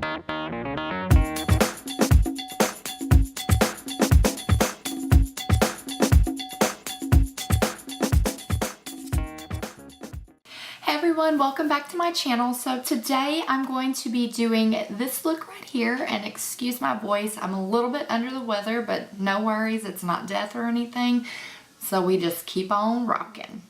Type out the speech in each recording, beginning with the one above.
Hey everyone, welcome back to my channel. So today I'm going to be doing this look right here, and excuse my voice, I'm a little bit under the weather, but no worries, it's not death or anything. So we just keep on rocking.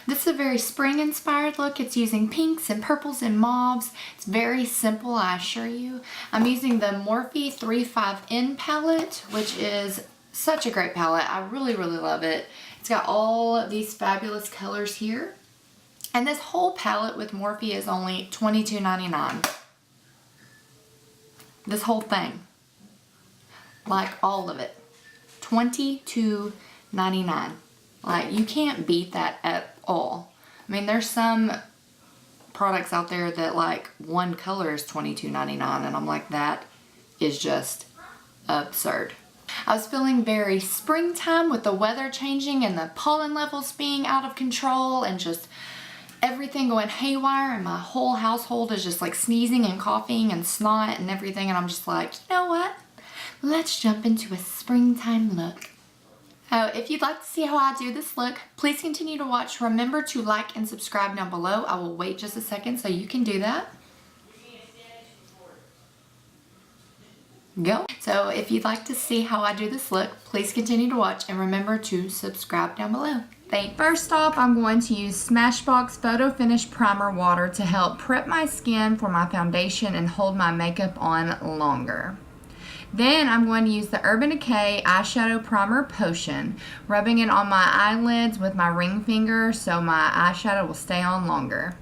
This is a very spring inspired look. It's using pinks and purples and mauves. It's very simple, I assure you. I'm using the Morphe 35N palette, which is such a great palette. I really love it. It's got all of these fabulous colors here. And this whole palette with Morphe is only $22.99. This whole thing. Like all of it. $22.99. Like, you can't beat that at all. I mean, there's some products out there that like one color is $22.99 and I'm like, that is just absurd. I was feeling very springtime with the weather changing and the pollen levels being out of control and just everything going haywire, and my whole household is just like sneezing and coughing and snot and everything, and I'm just like, you know what? Let's jump into a springtime look. Oh, if you'd like to see how I do this look, please continue to watch. Remember to like and subscribe down below. I will wait just a second so you can do that. Go. So if you'd like to see how I do this look, please continue to watch and remember to subscribe down below. Thanks. First off, I'm going to use Smashbox Photo Finish Primer Water to help prep my skin for my foundation and hold my makeup on longer. Then I'm going to use the Urban Decay Eyeshadow Primer Potion, rubbing it on my eyelids with my ring finger so my eyeshadow will stay on longer.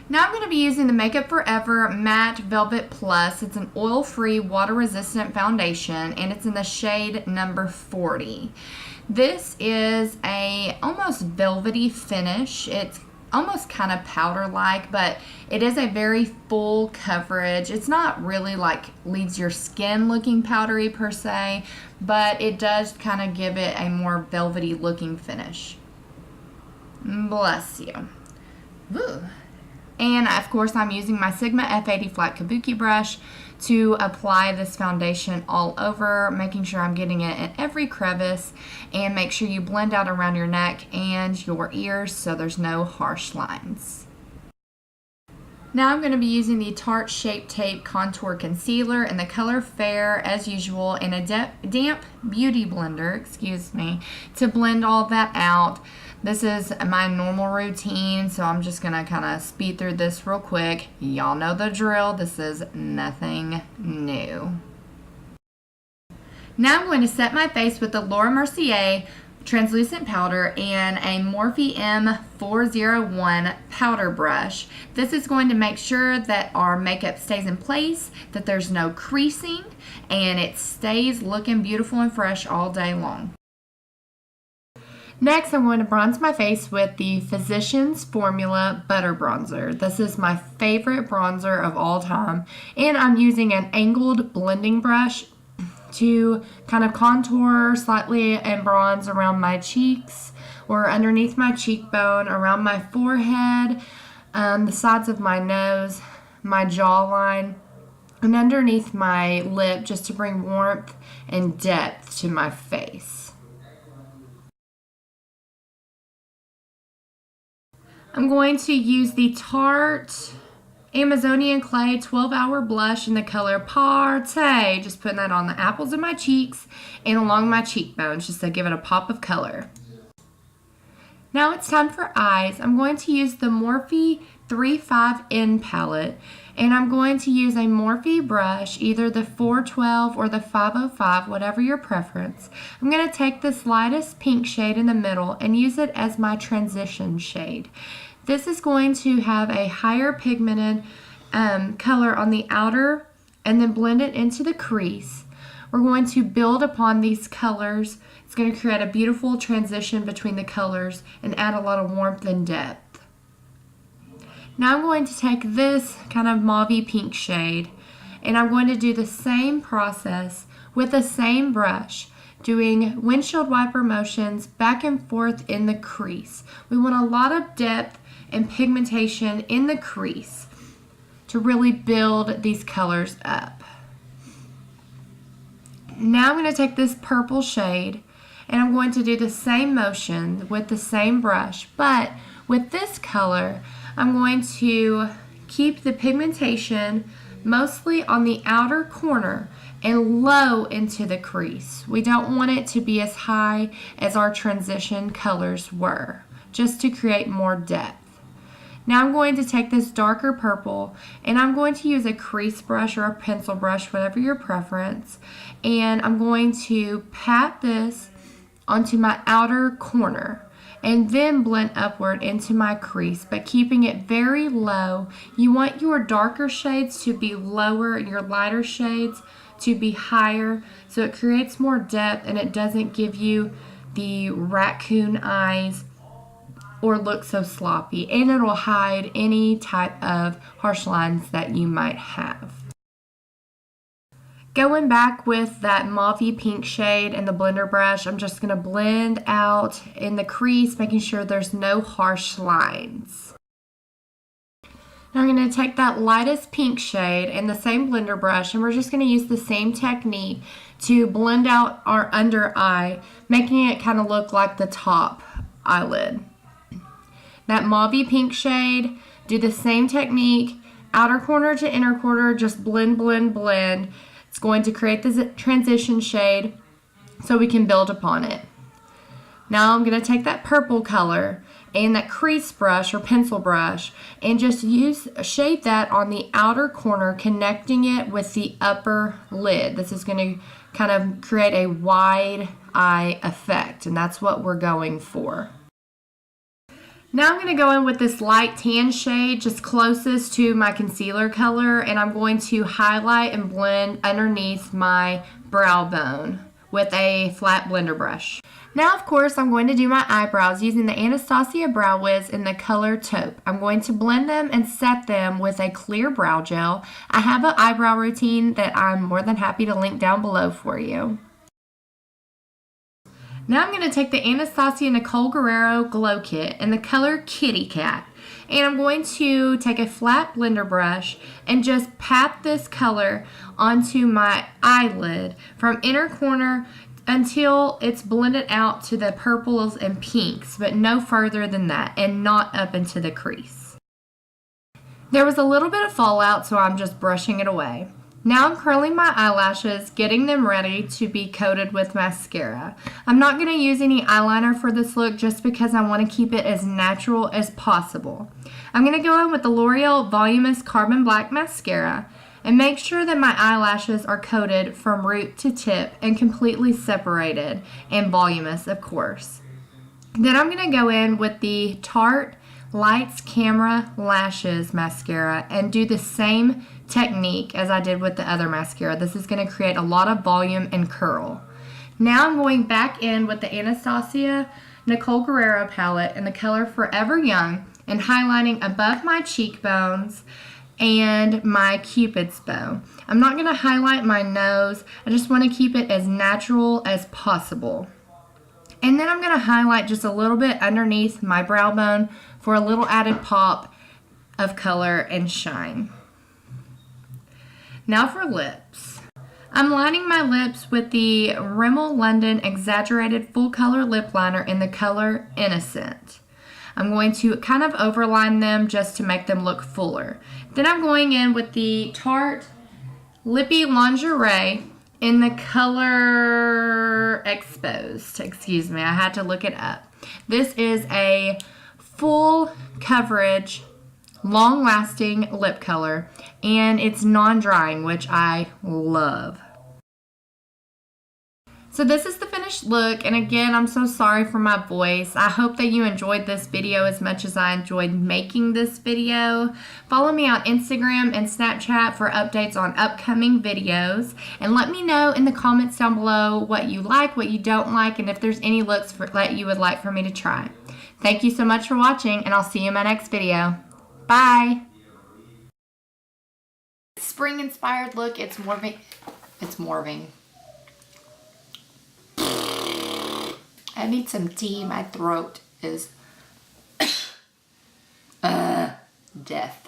Now I'm going to be using the Makeup Forever Matte Velvet Plus. It's an oil-free, water-resistant foundation, and it's in the shade number 40. This is a almost velvety finish. It's almost kind of powder-like, but it is a very full coverage. It's not really like leaves your skin looking powdery per se, but it does kind of give it a more velvety looking finish. Bless you. Ooh. And of course I'm using my Sigma F80 flat kabuki brush to apply this foundation all over, making sure I'm getting it in every crevice, and make sure you blend out around your neck and your ears so there's no harsh lines. Now I'm going to be using the Tarte Shape Tape Contour Concealer in the color Fair as usual in a damp beauty blender, to blend all that out. This is my normal routine, so I'm just going to kind of speed through this real quick. Y'all know the drill. This is nothing new. Now I'm going to set my face with the Laura Mercier translucent powder and a Morphe M401 powder brush. This is going to make sure that our makeup stays in place, that there's no creasing, and it stays looking beautiful and fresh all day long. Next, I'm going to bronze my face with the Physicians Formula Butter Bronzer. This is my favorite bronzer of all time, and I'm using an angled blending brush to kind of contour slightly and bronze around my cheeks or underneath my cheekbone, around my forehead, the sides of my nose, my jawline, and underneath my lip, just to bring warmth and depth to my face. I'm going to use the Tarte Amazonian Clay 12-Hour Blush in the color Party. Just putting that on the apples of my cheeks and along my cheekbones just to give it a pop of color. Now it's time for eyes. I'm going to use the Morphe 35N palette, and I'm going to use a Morphe brush, either the 412 or the 505, whatever your preference. I'm going to take this lightest pink shade in the middle and use it as my transition shade. This is going to have a higher pigmented color on the outer and then blend it into the crease. We're going to build upon these colors. It's going to create a beautiful transition between the colors and add a lot of warmth and depth. Now I'm going to take this kind of mauve pink shade, and I'm going to do the same process with the same brush, doing windshield wiper motions back and forth in the crease. We want a lot of depth and pigmentation in the crease. to really build these colors up. Now I'm going to take this purple shade and I'm going to do the same motion with the same brush, but with this color, I'm going to keep the pigmentation mostly on the outer corner and low into the crease. We don't want it to be as high as our transition colors were, just to create more depth. Now I'm going to take this darker purple and I'm going to use a crease brush or a pencil brush, whatever your preference, and I'm going to pat this onto my outer corner and then blend upward into my crease, but keeping it very low. You want your darker shades to be lower and your lighter shades to be higher, so it creates more depth and it doesn't give you the raccoon eyes or look so sloppy, and it'll hide any type of harsh lines that you might have. Going back with that mauve pink shade and the blender brush, I'm just going to blend out in the crease, making sure there's no harsh lines. Now I'm going to take that lightest pink shade and the same blender brush, and we're just going to use the same technique to blend out our under eye, making it kind of look like the top eyelid. That mauve pink shade, do the same technique, outer corner to inner corner, just blend, blend, blend. It's going to create this transition shade so we can build upon it. Now I'm going to take that purple color and that crease brush or pencil brush and just shade that on the outer corner, connecting it with the upper lid. This is going to kind of create a wide eye effect, and that's what we're going for. Now I'm going to go in with this light tan shade just closest to my concealer color, and I'm going to highlight and blend underneath my brow bone with a flat blender brush. Now, of course, I'm going to do my eyebrows using the Anastasia Brow Wiz in the color taupe. I'm going to blend them and set them with a clear brow gel. I have an eyebrow routine that I'm more than happy to link down below for you. Now I'm going to take the Anastasia Nicole Guerrero Glow Kit in the color Kitty Cat, and I'm going to take a flat blender brush and just pat this color onto my eyelid from inner corner until it's blended out to the purples and pinks, but no further than that, and not up into the crease. There was a little bit of fallout, so I'm just brushing it away. Now I'm curling my eyelashes, getting them ready to be coated with mascara. I'm not going to use any eyeliner for this look just because I want to keep it as natural as possible. I'm going to go in with the Loreal Voluminous Carbon Black Mascara and make sure that my eyelashes are coated from root to tip and completely separated and voluminous, of course. Then I'm going to go in with the Tarte Lights Camera Lashes Mascara and do the same technique as I did with the other mascara. This is going to create a lot of volume and curl. Now I'm going back in with the Anastasia Nicole Guerrero palette in the color Forever Young and highlighting above my cheekbones and my Cupid's bow. I'm not going to highlight my nose. I just want to keep it as natural as possible. And then I'm going to highlight just a little bit underneath my brow bone for a little added pop of color and shine. Now for lips. I'm lining my lips with the Rimmel London Exaggerated Full Color Lip Liner in the color Innocent. I'm going to kind of overline them just to make them look fuller. Then I'm going in with the Tarte Lippy Lingerie in the color Exposed. Excuse me, I had to look it up. This is a full coverage, long-lasting lip color, and it's non-drying, which I love. So this is the finished look, and again, I'm so sorry for my voice. I hope that you enjoyed this video as much as I enjoyed making this video. Follow me on Instagram and Snapchat for updates on upcoming videos, and let me know in the comments down below what you like, what you don't like, and if there's any looks that you would like for me to try. Thank you so much for watching, and I'll see you in my next video. Bye! Spring inspired look, it's Morphe. I need some tea. My throat is death.